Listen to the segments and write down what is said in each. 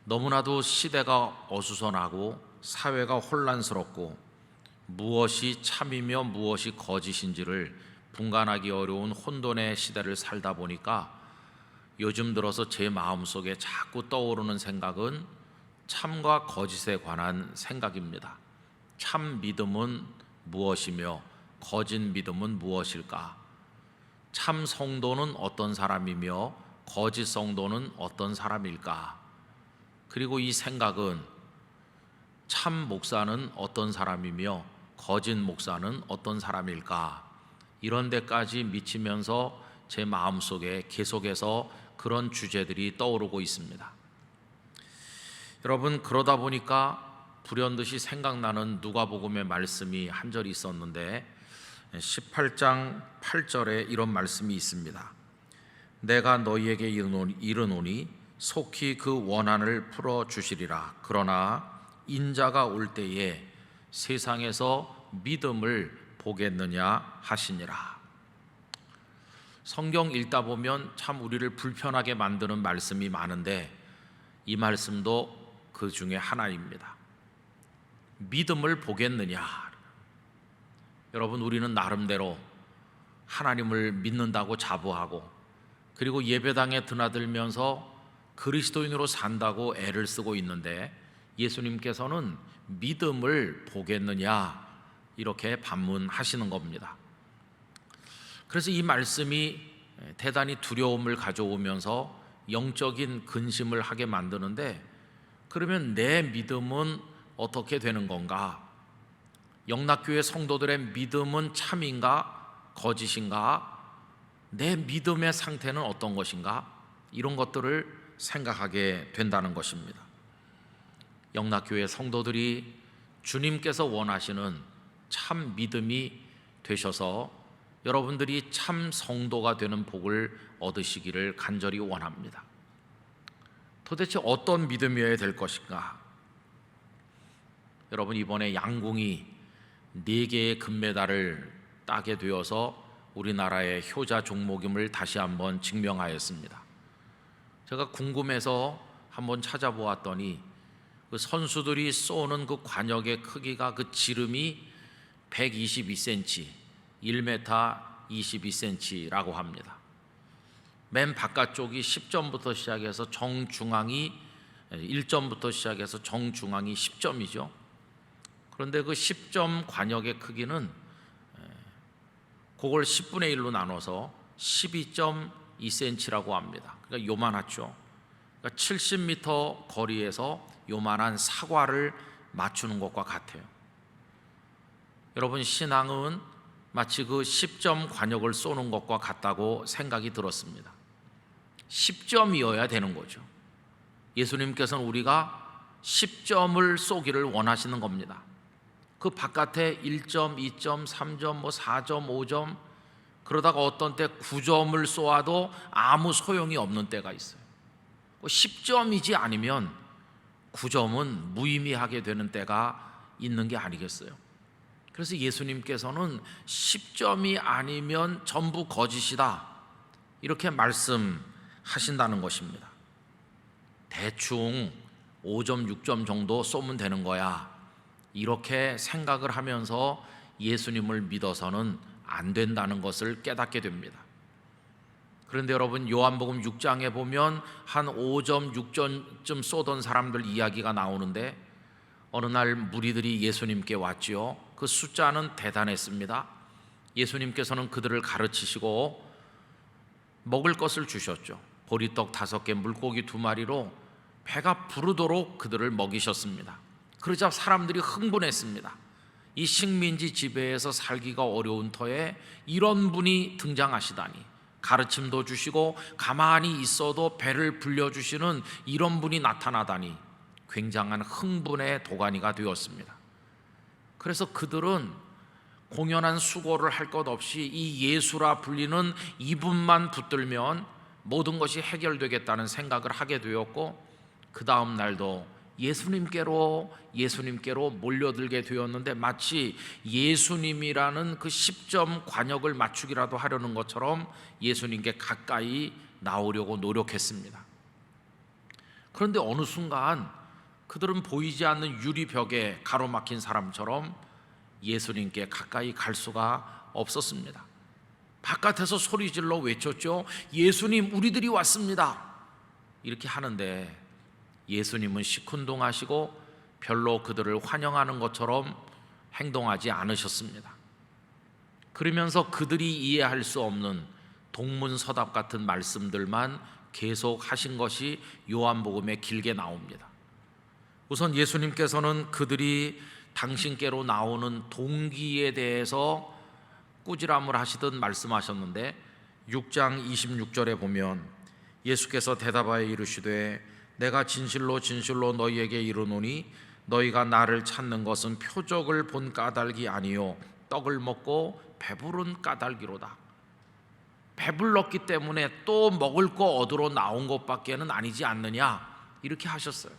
너무나도 시대가 어수선하고 사회가 혼란스럽고 무엇이 참이며 무엇이 거짓인지를 분간하기 어려운 혼돈의 시대를 살다 보니까 요즘 들어서 제 마음속에 자꾸 떠오르는 생각은 참과 거짓에 관한 생각입니다. 참 믿음은 무엇이며 거짓 믿음은 무엇일까? 참 성도는 어떤 사람이며 거짓 성도는 어떤 사람일까? 그리고 이 생각은 참 목사는 어떤 사람이며 거짓 목사는 어떤 사람일까? 이런 데까지 미치면서 제 마음속에 계속해서 그런 주제들이 떠오르고 있습니다. 여러분, 그러다 보니까 불현듯이 생각나는 누가복음의 말씀이 한 절이 있었는데 18장 8절에 이런 말씀이 있습니다. 내가 너희에게 이르노니 속히 그 원한을 풀어주시리라. 그러나 인자가 올 때에 세상에서 믿음을 보겠느냐 하시니라. 성경 읽다 보면 참 우리를 불편하게 만드는 말씀이 많은데 이 말씀도 그 중에 하나입니다. 믿음을 보겠느냐. 여러분, 우리는 나름대로 하나님을 믿는다고 자부하고 그리고 예배당에 드나들면서 그리스도인으로 산다고 애를 쓰고 있는데 예수님께서는 믿음을 보겠느냐 이렇게 반문하시는 겁니다. 그래서 이 말씀이 대단히 두려움을 가져오면서 영적인 근심을 하게 만드는데, 그러면 내 믿음은 어떻게 되는 건가? 영락교회 성도들의 믿음은 참인가 거짓인가? 내 믿음의 상태는 어떤 것인가? 이런 것들을 생각하게 된다는 것입니다. 영락교회 성도들이 주님께서 원하시는 참 믿음이 되셔서 여러분들이 참 성도가 되는 복을 얻으시기를 간절히 원합니다. 도대체 어떤 믿음이어야 될 것인가? 여러분, 이번에 양궁이 4개의 금메달을 따게 되어서 우리나라의 효자 종목임을 다시 한번 증명하였습니다. 제가 궁금해서 한번 찾아보았더니 그 선수들이 쏘는 그 관역의 크기가 그 지름이 122cm, 1m 22cm라고 합니다. 맨 바깥쪽이 10점부터 시작해서 정중앙이 1점부터 시작해서 정중앙이 10점이죠. 그런데 그 10점 관역의 크기는 그걸 10분의 1로 나눠서 12.2cm라고 합니다. 그러니까 요만하죠. 그러니까 70m 거리에서 요만한 사과를 맞추는 것과 같아요. 여러분, 신앙은 마치 그 10점 관역을 쏘는 것과 같다고 생각이 들었습니다. 10점이어야 되는 거죠. 예수님께서는 우리가 10점을 쏘기를 원하시는 겁니다. 그 바깥에 1점, 2점, 3점, 4점, 5점, 그러다가 어떤 때 9점을 쏘아도 아무 소용이 없는 때가 있어요. 10점이지 않으면 9점은 무의미하게 되는 때가 있는 게 아니겠어요? 그래서 예수님께서는 10점이 아니면 전부 거짓이다 이렇게 말씀하신다는 것입니다. 대충 5점, 6점 정도 쏘면 되는 거야 이렇게 생각을 하면서 예수님을 믿어서는 안 된다는 것을 깨닫게 됩니다. 그런데 여러분, 요한복음 6장에 보면 한 5점, 6점쯤 쏘던 사람들 이야기가 나오는데 어느 날 무리들이 예수님께 왔지요. 그 숫자는 대단했습니다. 예수님께서는 그들을 가르치시고 먹을 것을 주셨죠. 보리떡 5개, 물고기 2마리로 배가 부르도록 그들을 먹이셨습니다. 그러자 사람들이 흥분했습니다. 이 식민지 지배에서 살기가 어려운 터에 이런 분이 등장하시다니, 가르침도 주시고 가만히 있어도 배를 불려주시는 이런 분이 나타나다니 굉장한 흥분의 도가니가 되었습니다. 그래서 그들은 공연한 수고를 할 것 없이 이 예수라 불리는 이분만 붙들면 모든 것이 해결되겠다는 생각을 하게 되었고, 그 다음 날도 예수님께로 몰려들게 되었는데 마치 예수님이라는 그 10점 관역을 맞추기라도 하려는 것처럼 예수님께 가까이 나오려고 노력했습니다. 그런데 어느 순간 그들은 보이지 않는 유리벽에 가로막힌 사람처럼 예수님께 가까이 갈 수가 없었습니다. 바깥에서 소리질러 외쳤죠. 예수님, 우리들이 왔습니다. 이렇게 하는데 예수님은 시큰둥하시고 별로 그들을 환영하는 것처럼 행동하지 않으셨습니다. 그러면서 그들이 이해할 수 없는 동문서답 같은 말씀들만 계속 하신 것이 요한복음에 길게 나옵니다. 우선 예수님께서는 그들이 당신께로 나오는 동기에 대해서 꾸지람을 하시듯 말씀하셨는데 6장 26절에 보면 예수께서 대답하여 이르시되 내가 진실로 진실로 너희에게 이르노니 너희가 나를 찾는 것은 표적을 본 까닭이 아니요 떡을 먹고 배부른 까닭이로다. 배불렀기 때문에 또 먹을 거 얻으러 나온 것밖에는 아니지 않느냐, 이렇게 하셨어요.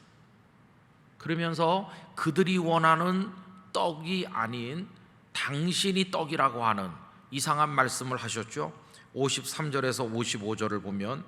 그러면서 그들이 원하는 떡이 아닌 당신이 떡이라고 하는 이상한 말씀을 하셨죠. 53절에서 55절을 보면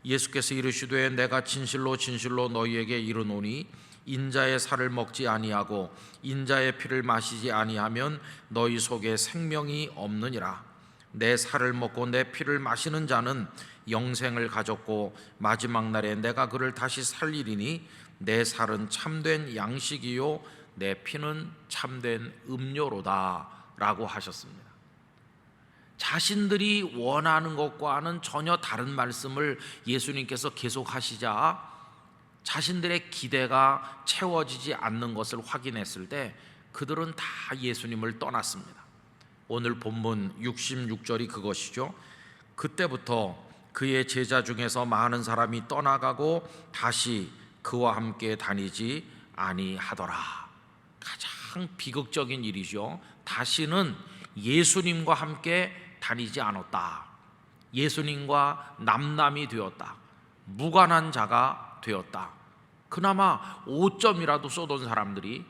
예수께서 이르시되 내가 진실로 진실로 너희에게 이르노니 인자의 살을 먹지 아니하고 인자의 피를 마시지 아니하면 너희 속에 생명이 없느니라. 내 살을 먹고 내 피를 마시는 자는 영생을 가졌고 마지막 날에 내가 그를 다시 살리리니 내 살은 참된 양식이요 내 피는 참된 음료로다 라고 하셨습니다. 자신들이 원하는 것과는 전혀 다른 말씀을 예수님께서 계속 하시자 자신들의 기대가 채워지지 않는 것을 확인했을 때 그들은 다 예수님을 떠났습니다. 오늘 본문 66절이 그것이죠. 그때부터 그의 제자 중에서 많은 사람이 떠나가고 다시 그와 함께 다니지 아니하더라. 가장 비극적인 일이죠. 다시는 예수님과 함께 다니지 않았다. 예수님과 남남이 되었다. 무관한 자가 되었다. 그나마 5점이라도 쏘던 사람들이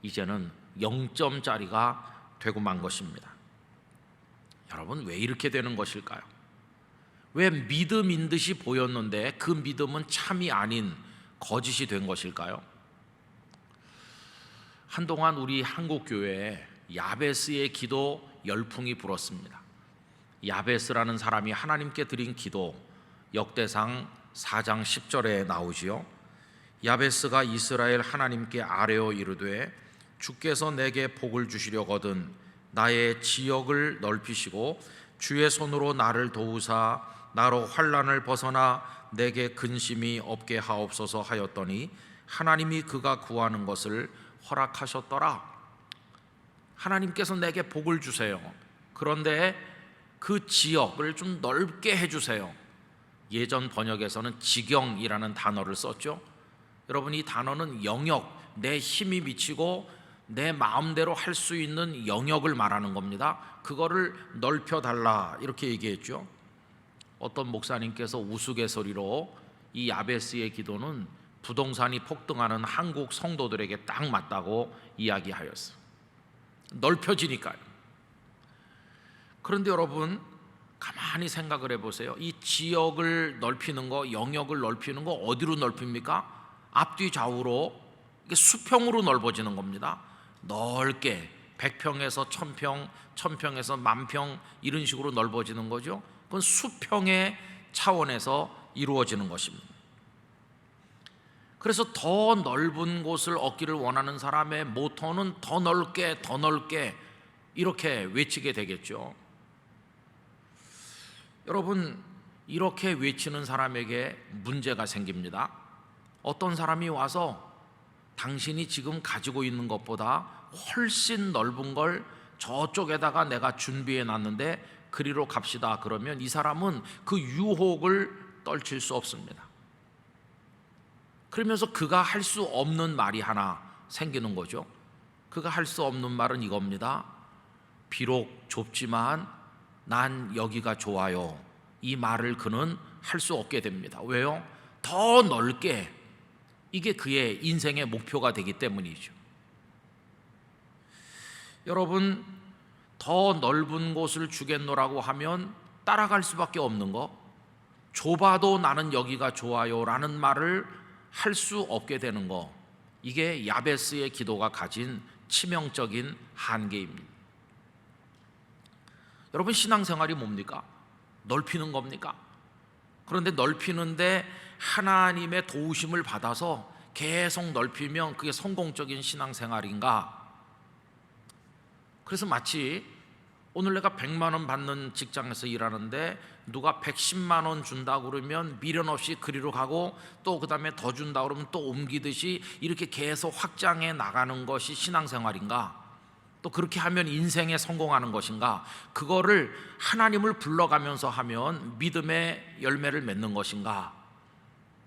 이제는 0점짜리가 되고 만 것입니다. 여러분, 왜 이렇게 되는 것일까요? 왜 믿음인 듯이 보였는데 그 믿음은 참이 아닌 거짓이 된 것일까요? 한동안 우리 한국교회에 야베스의 기도 열풍이 불었습니다. 야베스라는 사람이 하나님께 드린 기도, 역대상 4장 10절에 나오지요. 야베스가 이스라엘 하나님께 아뢰어 이르되 주께서 내게 복을 주시려거든 나의 지역을 넓히시고 주의 손으로 나를 도우사 나로 환난을 벗어나 내게 근심이 없게 하옵소서 하였더니 하나님이 그가 구하는 것을 허락하셨더라. 하나님께서 내게 복을 주세요. 그런데 그 지역을 좀 넓게 해주세요. 예전 번역에서는 지경이라는 단어를 썼죠. 여러분, 이 단어는 영역, 내 힘이 미치고 내 마음대로 할 수 있는 영역을 말하는 겁니다. 그거를 넓혀달라 이렇게 얘기했죠. 어떤 목사님께서 우스갯소리로 이 야베스의 기도는 부동산이 폭등하는 한국 성도들에게 딱 맞다고 이야기하였어요. 넓혀지니까요. 그런데 여러분, 가만히 생각을 해보세요. 이 지역을 넓히는 거, 영역을 넓히는 거 어디로 넓힙니까? 앞뒤 좌우로 이게 수평으로 넓어지는 겁니다. 넓게 100평에서 1000평, 1000평에서 10,000평 이런 식으로 넓어지는 거죠. 그건 수평의 차원에서 이루어지는 것입니다. 그래서 더 넓은 곳을 얻기를 원하는 사람의 모토는 더 넓게 더 넓게 이렇게 외치게 되겠죠. 여러분, 이렇게 외치는 사람에게 문제가 생깁니다. 어떤 사람이 와서 당신이 지금 가지고 있는 것보다 훨씬 넓은 걸 저쪽에다가 내가 준비해 놨는데 그리로 갑시다 그러면 이 사람은 그 유혹을 떨칠 수 없습니다. 그러면서 그가 할 수 없는 말이 하나 생기는 거죠. 그가 할 수 없는 말은 이겁니다. 비록 좁지만 난 여기가 좋아요. 이 말을 그는 할 수 없게 됩니다. 왜요? 더 넓게, 이게 그의 인생의 목표가 되기 때문이죠. 여러분, 더 넓은 곳을 주겠노라고 하면 따라갈 수밖에 없는 거, 좁아도 나는 여기가 좋아요 라는 말을 할 수 없게 되는 거, 이게 야베스의 기도가 가진 치명적인 한계입니다. 여러분, 신앙생활이 뭡니까? 넓히는 겁니까? 그런데 넓히는데 하나님의 도우심을 받아서 계속 넓히면 그게 성공적인 신앙생활인가? 그래서 마치 오늘 내가 100만 원 받는 직장에서 일하는데 누가 110만 원 준다고 그러면 미련 없이 그리로 가고 또 그 다음에 더 준다고 그러면 또 옮기듯이 이렇게 계속 확장해 나가는 것이 신앙생활인가? 또 그렇게 하면 인생에 성공하는 것인가? 그거를 하나님을 불러가면서 하면 믿음의 열매를 맺는 것인가?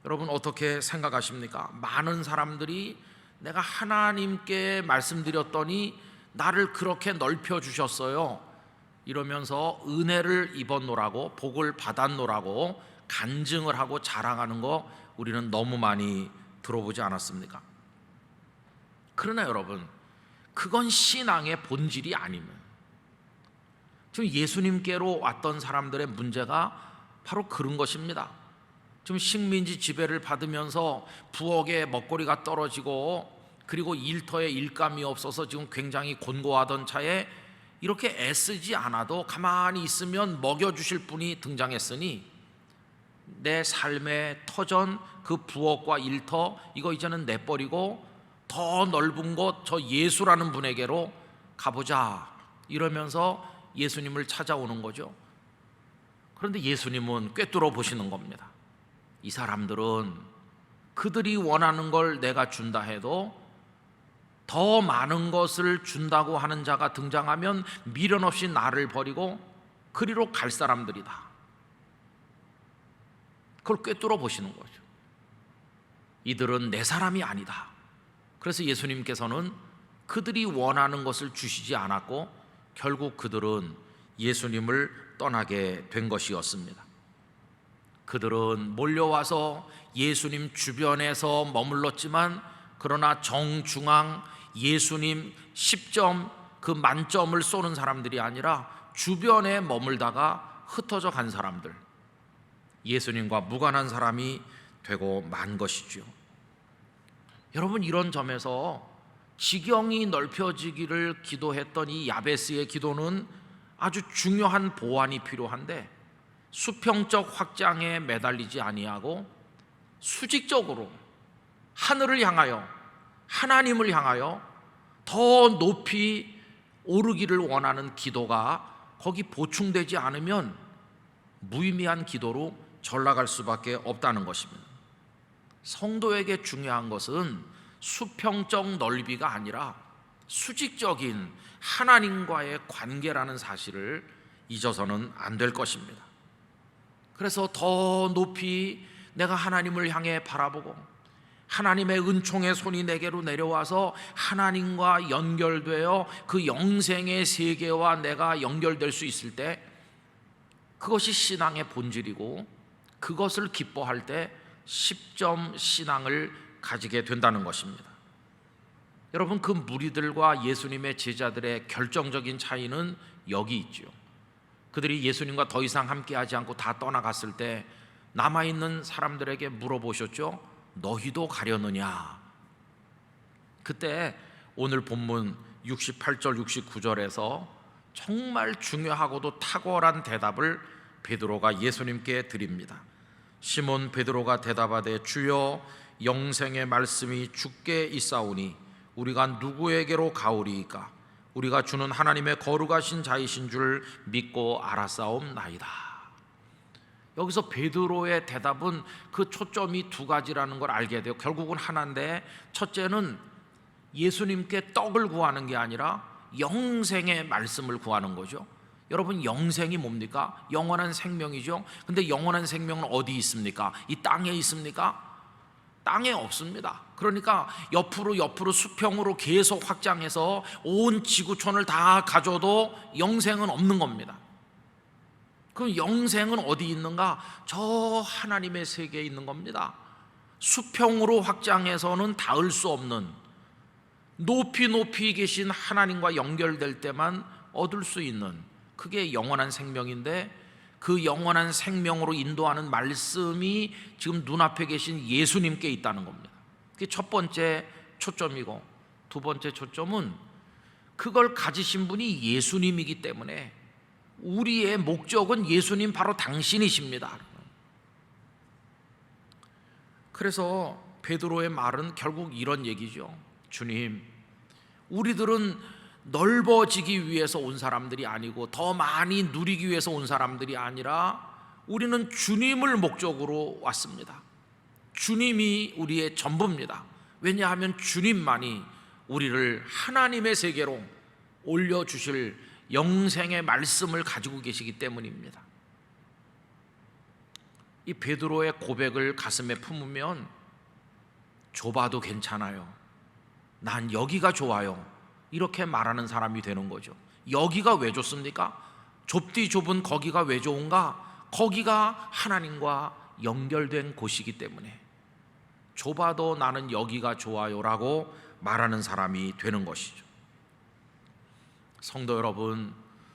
여러분, 어떻게 생각하십니까? 많은 사람들이 내가 하나님께 말씀드렸더니 나를 그렇게 넓혀 주셨어요, 이러면서 은혜를 입었노라고, 복을 받았노라고 간증을 하고 자랑하는 거 우리는 너무 많이 들어보지 않았습니까? 그러나 여러분, 그건 신앙의 본질이 아니면, 지금 예수님께로 왔던 사람들의 문제가 바로 그런 것입니다. 지금 식민지 지배를 받으면서 부엌에 먹거리가 떨어지고 그리고 일터에 일감이 없어서 지금 굉장히 곤고하던 차에 이렇게 애쓰지 않아도 가만히 있으면 먹여주실 분이 등장했으니 내 삶의 터전, 그 부엌과 일터, 이거 이제는 내버리고 더 넓은 곳, 저 예수라는 분에게로 가보자, 이러면서 예수님을 찾아오는 거죠. 그런데 예수님은 꿰뚫어 보시는 겁니다. 이 사람들은 그들이 원하는 걸 내가 준다 해도 더 많은 것을 준다고 하는 자가 등장하면 미련 없이 나를 버리고 그리로 갈 사람들이다. 그걸 꿰뚫어 보시는 거죠. 이들은 내 사람이 아니다. 그래서 예수님께서는 그들이 원하는 것을 주시지 않았고 결국 그들은 예수님을 떠나게 된 것이었습니다. 그들은 몰려와서 예수님 주변에서 머물렀지만 그러나 정중앙 예수님 10점, 그 만점을 쏘는 사람들이 아니라 주변에 머물다가 흩어져 간 사람들, 예수님과 무관한 사람이 되고 만 것이죠. 여러분, 이런 점에서 지경이 넓혀지기를 기도했던 이 야베스의 기도는 아주 중요한 보완이 필요한데, 수평적 확장에 매달리지 아니하고 수직적으로 하늘을 향하여, 하나님을 향하여 더 높이 오르기를 원하는 기도가 거기 보충되지 않으면 무의미한 기도로 전락할 수밖에 없다는 것입니다. 성도에게 중요한 것은 수평적 넓이가 아니라 수직적인 하나님과의 관계라는 사실을 잊어서는 안 될 것입니다. 그래서 더 높이 내가 하나님을 향해 바라보고 하나님의 은총의 손이 내게로 내려와서 하나님과 연결되어 그 영생의 세계와 내가 연결될 수 있을 때, 그것이 신앙의 본질이고 그것을 기뻐할 때 10점 신앙을 가지게 된다는 것입니다. 여러분, 그 무리들과 예수님의 제자들의 결정적인 차이는 여기 있죠. 그들이 예수님과 더 이상 함께하지 않고 다 떠나갔을 때 남아있는 사람들에게 물어보셨죠. 너희도 가려느냐? 그때 오늘 본문 68절 69절에서 정말 중요하고도 탁월한 대답을 베드로가 예수님께 드립니다. 시몬 베드로가 대답하되 주여, 영생의 말씀이 주께 있사오니 우리가 누구에게로 가오리이까? 우리가 주는 하나님의 거룩하신 자이신 줄 믿고 알았사옵나이다. 여기서 베드로의 대답은 그 초점이 두 가지라는 걸 알게 돼요. 결국은 하나인데, 첫째는 예수님께 떡을 구하는 게 아니라 영생의 말씀을 구하는 거죠. 여러분, 영생이 뭡니까? 영원한 생명이죠. 근데 영원한 생명은 어디 있습니까? 이 땅에 있습니까? 땅에 없습니다. 그러니까 옆으로 수평으로 계속 확장해서 온 지구촌을 다 가져도 영생은 없는 겁니다. 그럼 영생은 어디 있는가? 저 하나님의 세계에 있는 겁니다. 수평으로 확장해서는 닿을 수 없는, 높이 계신 하나님과 연결될 때만 얻을 수 있는, 그게 영원한 생명인데, 그 영원한 생명으로 인도하는 말씀이 지금 눈앞에 계신 예수님께 있다는 겁니다. 그게 첫 번째 초점이고, 두 번째 초점은 그걸 가지신 분이 예수님이기 때문에 우리의 목적은 예수님, 바로 당신이십니다. 그래서 베드로의 말은 결국 이런 얘기죠. 주님, 우리들은 넓어지기 위해서 온 사람들이 아니고 더 많이 누리기 위해서 온 사람들이 아니라 우리는 주님을 목적으로 왔습니다. 주님이 우리의 전부입니다. 왜냐하면 주님만이 우리를 하나님의 세계로 올려주실 영생의 말씀을 가지고 계시기 때문입니다. 이 베드로의 고백을 가슴에 품으면 좁아도 괜찮아요, 난 여기가 좋아요, 이렇게 말하는 사람이 되는 거죠. 여기가 왜 좋습니까? 좁디 좁은 거기가 왜 좋은가? 거기가 하나님과 연결된 곳이기 때문에 좁아도 나는 여기가 좋아요라고 말하는 사람이 되는 것이죠. 성도 여러분,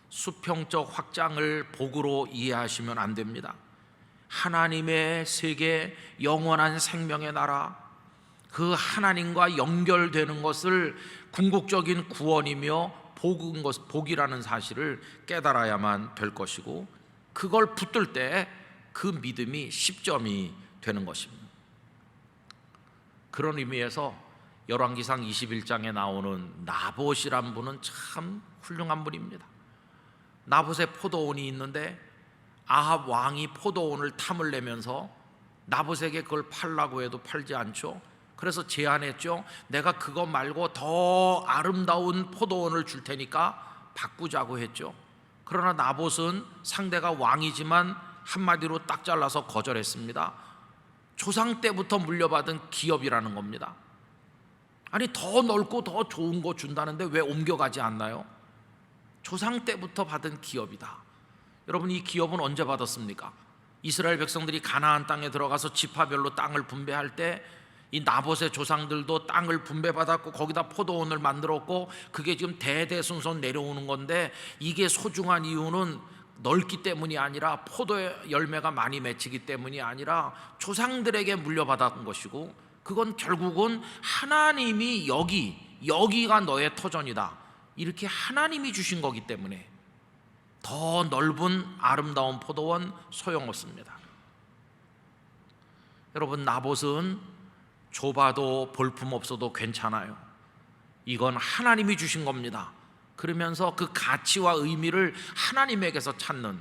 수평적 확장을 복으로 이해하시면 안 됩니다. 하나님의 세계, 영원한 생명의 나라, 그 하나님과 연결되는 것을 궁극적인 구원이며 복이라는 사실을 깨달아야만 될 것이고, 그걸 붙들 때 그 믿음이 10점이 되는 것입니다. 그런 의미에서 열왕기상 21장에 나오는 나봇이란 분은 참 훌륭한 분입니다. 나봇의 포도원이 있는데 아합 왕이 포도원을 탐을 내면서 나봇에게 그걸 팔라고 해도 팔지 않죠. 그래서 제안했죠. 내가 그거 말고 더 아름다운 포도원을 줄 테니까 바꾸자고 했죠. 그러나 나봇은 상대가 왕이지만 한마디로 딱 잘라서 거절했습니다. 조상 때부터 물려받은 기업이라는 겁니다. 아니, 더 넓고 더 좋은 거 준다는데 왜 옮겨가지 않나요? 조상 때부터 받은 기업이다. 여러분, 이 기업은 언제 받았습니까? 이스라엘 백성들이 가나안 땅에 들어가서 지파별로 땅을 분배할 때 이 나봇의 조상들도 땅을 분배받았고 거기다 포도원을 만들었고, 그게 지금 대대손손 내려오는 건데, 이게 소중한 이유는 넓기 때문이 아니라 포도의 열매가 많이 맺히기 때문이 아니라 조상들에게 물려받은 것이고, 그건 결국은 하나님이 여기가 너의 터전이다, 이렇게 하나님이 주신 거기 때문에 더 넓은 아름다운 포도원 소용없습니다. 여러분, 나봇은 좁아도 볼품없어도 괜찮아요, 이건 하나님이 주신 겁니다, 그러면서 그 가치와 의미를 하나님에게서 찾는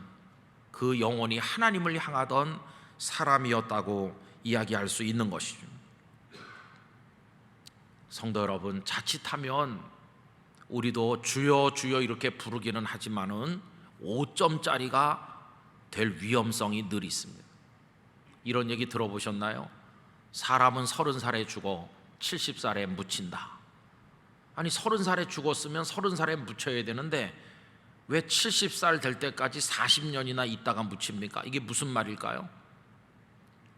그 영혼이 하나님을 향하던 사람이었다고 이야기할 수 있는 것이죠. 성도 여러분, 자칫하면 우리도 주여 주여 이렇게 부르기는 하지만은 5점짜리가 될 위험성이 늘 있습니다. 이런 얘기 들어보셨나요? 사람은 30살에 죽어 70살에 묻힌다. 아니, 30살에 죽었으면 30살에 묻혀야 되는데 왜 70살 될 때까지 40년이나 있다가 묻힙니까? 이게 무슨 말일까요?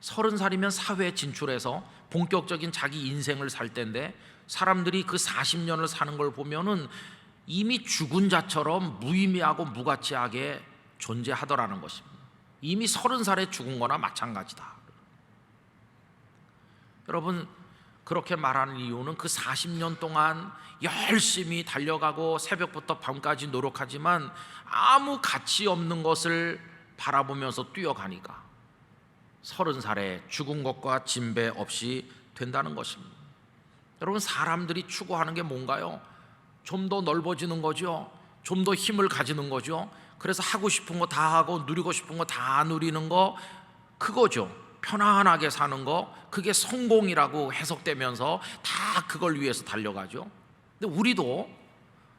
30살이면 사회에 진출해서 본격적인 자기 인생을 살 때인데, 사람들이 그 40년을 사는 걸 보면은 이미 죽은 자처럼 무의미하고 무가치하게 존재하더라는 것입니다. 이미 30살에 죽은 거나 마찬가지다. 여러분, 그렇게 말하는 이유는 그 40년 동안 열심히 달려가고 새벽부터 밤까지 노력하지만 아무 가치 없는 것을 바라보면서 뛰어가니까 30살에 죽은 것과 진배 없이 된다는 것입니다. 여러분, 사람들이 추구하는 게 뭔가요? 좀 더 넓어지는 거죠. 좀 더 힘을 가지는 거죠. 그래서 하고 싶은 거 다 하고 누리고 싶은 거 다 누리는 거, 그거죠. 편안하게 사는 거, 그게 성공이라고 해석되면서 다 그걸 위해서 달려가죠. 근데 우리도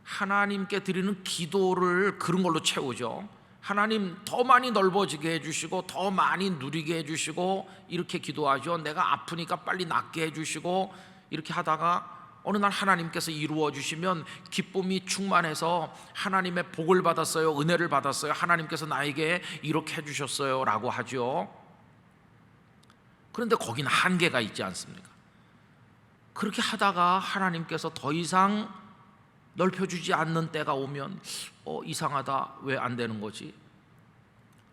하나님께 드리는 기도를 그런 걸로 채우죠. 하나님, 더 많이 넓어지게 해주시고 더 많이 누리게 해주시고 이렇게 기도하죠. 내가 아프니까 빨리 낫게 해주시고, 이렇게 하다가 어느 날 하나님께서 이루어 주시면 기쁨이 충만해서 하나님의 복을 받았어요, 은혜를 받았어요, 하나님께서 나에게 이렇게 해주셨어요 라고 하죠. 그런데 거기는 한계가 있지 않습니까? 그렇게 하다가 하나님께서 더 이상 넓혀주지 않는 때가 오면 이상하다, 왜 안 되는 거지?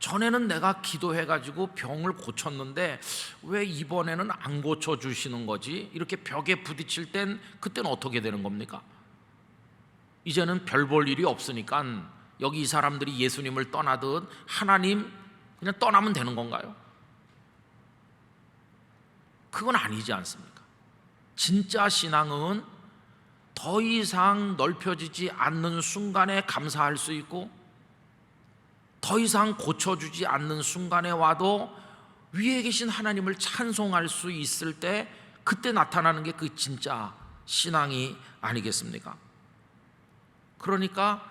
전에는 내가 기도해가지고 병을 고쳤는데 왜 이번에는 안 고쳐주시는 거지? 이렇게 벽에 부딪힐 땐 그때는 어떻게 되는 겁니까? 이제는 별 볼 일이 없으니까 여기 이 사람들이 예수님을 떠나듯 하나님 그냥 떠나면 되는 건가요? 그건 아니지 않습니까? 진짜 신앙은 더 이상 넓혀지지 않는 순간에 감사할 수 있고, 더 이상 고쳐주지 않는 순간에 와도 위에 계신 하나님을 찬송할 수 있을 때, 그때 나타나는 게 그 진짜 신앙이 아니겠습니까? 그러니까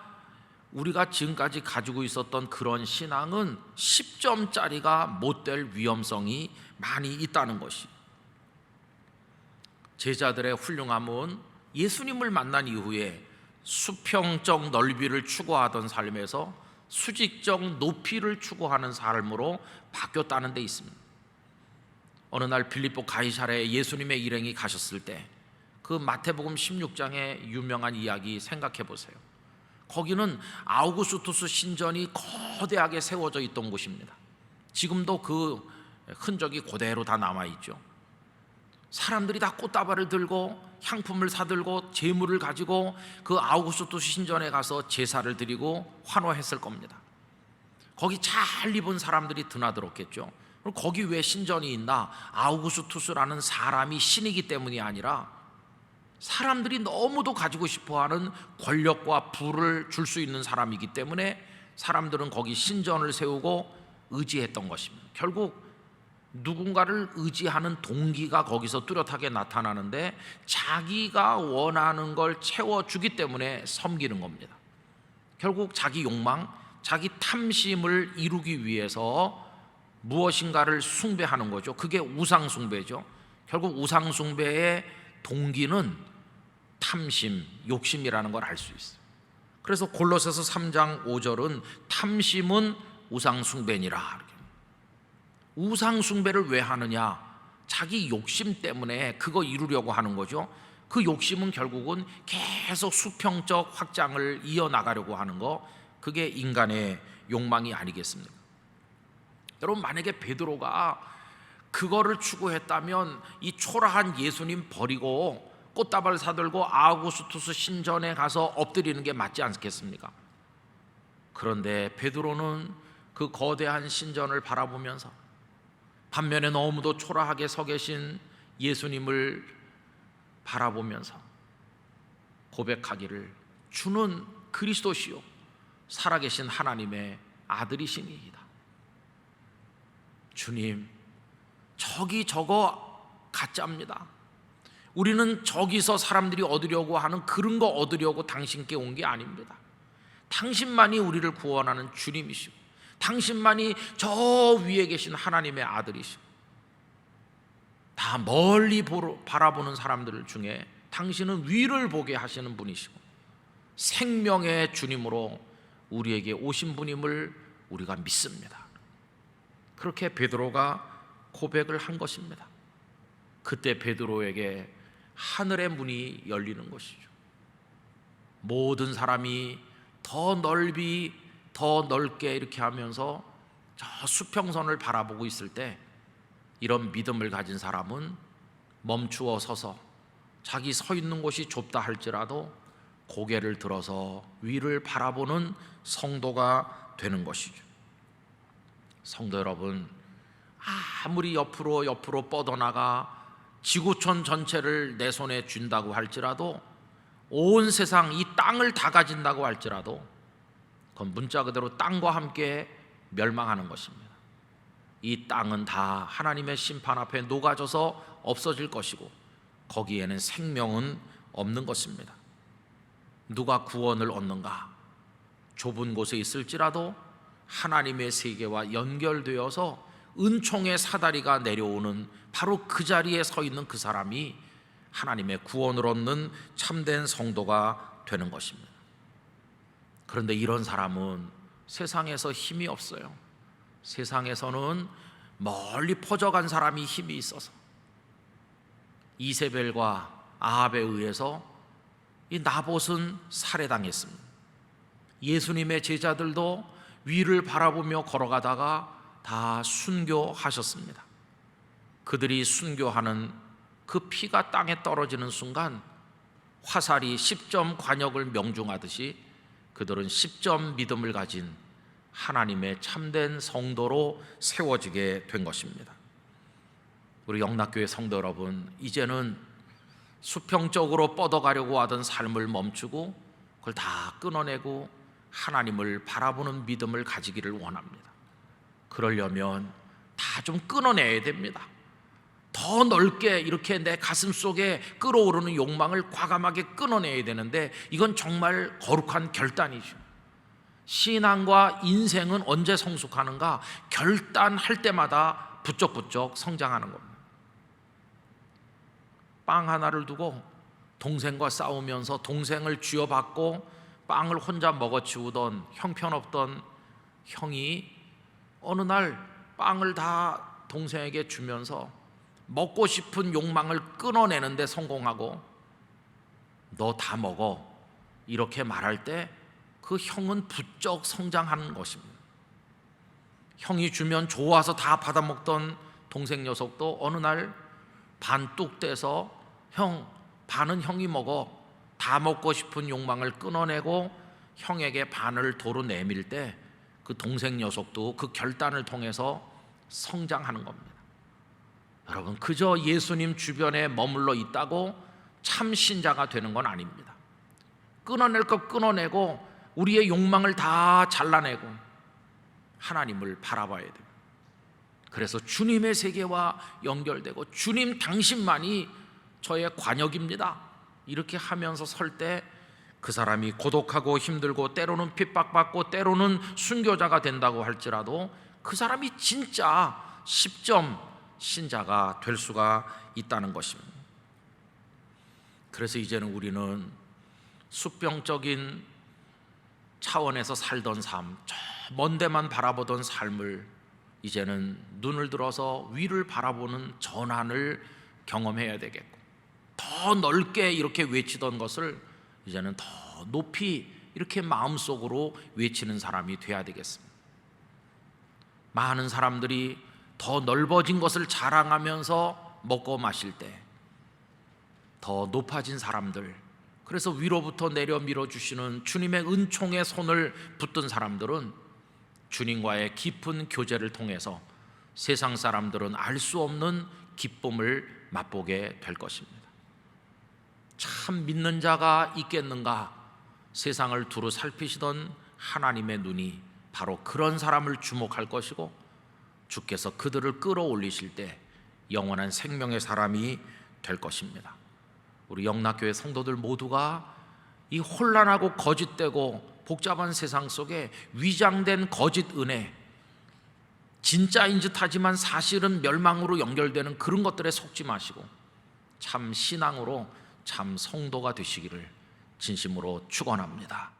우리가 지금까지 가지고 있었던 그런 신앙은 10점짜리가 못 될 위험성이 많이 있다는 것이, 제자들의 훌륭함은 예수님을 만난 이후에 수평적 넓이를 추구하던 삶에서 수직적 높이를 추구하는 삶으로 바뀌었다는 데 있습니다. 어느 날 빌립보 가이사랴에 예수님의 일행이 가셨을 때 그 마태복음 16장의 유명한 이야기 생각해 보세요. 거기는 아우구스투스 신전이 거대하게 세워져 있던 곳입니다. 지금도 그 흔적이 그대로 다 남아있죠. 사람들이 다 꽃다발을 들고 향품을 사들고 재물을 가지고 그 아우구스투스 신전에 가서 제사를 드리고 환호했을 겁니다. 거기 잘 입은 사람들이 드나들었겠죠. 그럼 거기 왜 신전이 있나? 아우구스투스라는 사람이 신이기 때문이 아니라 사람들이 너무도 가지고 싶어하는 권력과 부를 줄 수 있는 사람이기 때문에 사람들은 거기 신전을 세우고 의지했던 것입니다. 결국 누군가를 의지하는 동기가 거기서 뚜렷하게 나타나는데, 자기가 원하는 걸 채워주기 때문에 섬기는 겁니다. 결국 자기 욕망, 자기 탐심을 이루기 위해서 무엇인가를 숭배하는 거죠. 그게 우상숭배죠. 결국 우상숭배의 동기는 탐심, 욕심이라는 걸 알 수 있어요. 그래서 골로새서 3장 5절은 탐심은 우상숭배니라. 우상숭배를 왜 하느냐? 자기 욕심 때문에 그거 이루려고 하는 거죠. 그 욕심은 결국은 계속 수평적 확장을 이어나가려고 하는 거, 그게 인간의 욕망이 아니겠습니까? 여러분, 만약에 베드로가 그거를 추구했다면 이 초라한 예수님 버리고 꽃다발 사들고 아우구스투스 신전에 가서 엎드리는 게 맞지 않겠습니까? 그런데 베드로는 그 거대한 신전을 바라보면서 반면에 너무도 초라하게 서 계신 예수님을 바라보면서 고백하기를, 주는 그리스도시요 살아계신 하나님의 아들이시니이다. 주님, 저기 저거 가짜입니다. 우리는 저기서 사람들이 얻으려고 하는 그런 거 얻으려고 당신께 온 게 아닙니다. 당신만이 우리를 구원하는 주님이시고, 당신만이 저 위에 계신 하나님의 아들이시고, 다 멀리 바라보는 사람들 중에 당신은 위를 보게 하시는 분이시고 생명의 주님으로 우리에게 오신 분임을 우리가 믿습니다. 그렇게 베드로가 고백을 한 것입니다. 그때 베드로에게 하늘의 문이 열리는 것이죠. 모든 사람이 더 넓이 더 넓게 이렇게 하면서 저 수평선을 바라보고 있을 때, 이런 믿음을 가진 사람은 멈추어 서서 자기 서 있는 곳이 좁다 할지라도 고개를 들어서 위를 바라보는 성도가 되는 것이죠. 성도 여러분, 아무리 옆으로 뻗어나가 지구촌 전체를 내 손에 쥔다고 할지라도, 온 세상 이 땅을 다 가진다고 할지라도 그건 문자 그대로 땅과 함께 멸망하는 것입니다. 이 땅은 다 하나님의 심판 앞에 녹아져서 없어질 것이고 거기에는 생명은 없는 것입니다. 누가 구원을 얻는가? 좁은 곳에 있을지라도 하나님의 세계와 연결되어서 은총의 사다리가 내려오는 바로 그 자리에 서 있는 그 사람이 하나님의 구원을 얻는 참된 성도가 되는 것입니다. 그런데 이런 사람은 세상에서 힘이 없어요. 세상에서는 멀리 퍼져간 사람이 힘이 있어서 이세벨과 아합에 의해서 이 나봇은 살해당했습니다. 예수님의 제자들도 위를 바라보며 걸어가다가 다 순교하셨습니다. 그들이 순교하는 그 피가 땅에 떨어지는 순간 화살이 10점 관역을 명중하듯이 그들은 10점 믿음을 가진 하나님의 참된 성도로 세워지게 된 것입니다. 우리 영락교회 성도 여러분, 이제는 수평적으로 뻗어가려고 하던 삶을 멈추고 그걸 다 끊어내고 하나님을 바라보는 믿음을 가지기를 원합니다. 그러려면 다 좀 끊어내야 됩니다. 더 넓게 이렇게 내 가슴 속에 끓어오르는 욕망을 과감하게 끊어내야 되는데 이건 정말 거룩한 결단이죠. 신앙과 인생은 언제 성숙하는가? 결단할 때마다 부쩍부쩍 성장하는 겁니다. 빵 하나를 두고 동생과 싸우면서 동생을 쥐어받고 빵을 혼자 먹어치우던 형편없던 형이 어느 날 빵을 다 동생에게 주면서 먹고 싶은 욕망을 끊어내는데 성공하고 너 다 먹어 이렇게 말할 때 그 형은 부쩍 성장하는 것입니다. 형이 주면 좋아서 다 받아먹던 동생 녀석도 어느 날 반 뚝 떼서 형 반은 형이 먹어 다 먹고 싶은 욕망을 끊어내고 형에게 반을 도로 내밀 때 그 동생 녀석도 그 결단을 통해서 성장하는 겁니다. 여러분, 그저 예수님 주변에 머물러 있다고 참 신자가 되는 건 아닙니다. 끊어낼 것 끊어내고 우리의 욕망을 다 잘라내고 하나님을 바라봐야 됩니다. 그래서 주님의 세계와 연결되고 주님 당신만이 저의 관역입니다 이렇게 하면서 설 때 그 사람이 고독하고 힘들고 때로는 핍박받고 때로는 순교자가 된다고 할지라도 그 사람이 진짜 10점 신자가 될 수가 있다는 것입니다. 그래서 이제는 우리는 수평적인 차원에서 살던 삶, 저 먼 데만 바라보던 삶을 이제는 눈을 들어서 위를 바라보는 전환을 경험해야 되겠고, 더 넓게 이렇게 외치던 것을 이제는 더 높이 이렇게 마음속으로 외치는 사람이 돼야 되겠습니다. 많은 사람들이 더 넓어진 것을 자랑하면서 먹고 마실 때 더 높아진 사람들, 그래서 위로부터 내려 밀어주시는 주님의 은총의 손을 붙든 사람들은 주님과의 깊은 교제를 통해서 세상 사람들은 알 수 없는 기쁨을 맛보게 될 것입니다. 참 믿는 자가 있겠는가? 세상을 두루 살피시던 하나님의 눈이 바로 그런 사람을 주목할 것이고, 주께서 그들을 끌어올리실 때 영원한 생명의 사람이 될 것입니다. 우리 영락교회 성도들 모두가 이 혼란하고 거짓되고 복잡한 세상 속에 위장된 거짓 은혜, 진짜인 듯 하지만 사실은 멸망으로 연결되는 그런 것들에 속지 마시고 참 신앙으로 참 성도가 되시기를 진심으로 축원합니다.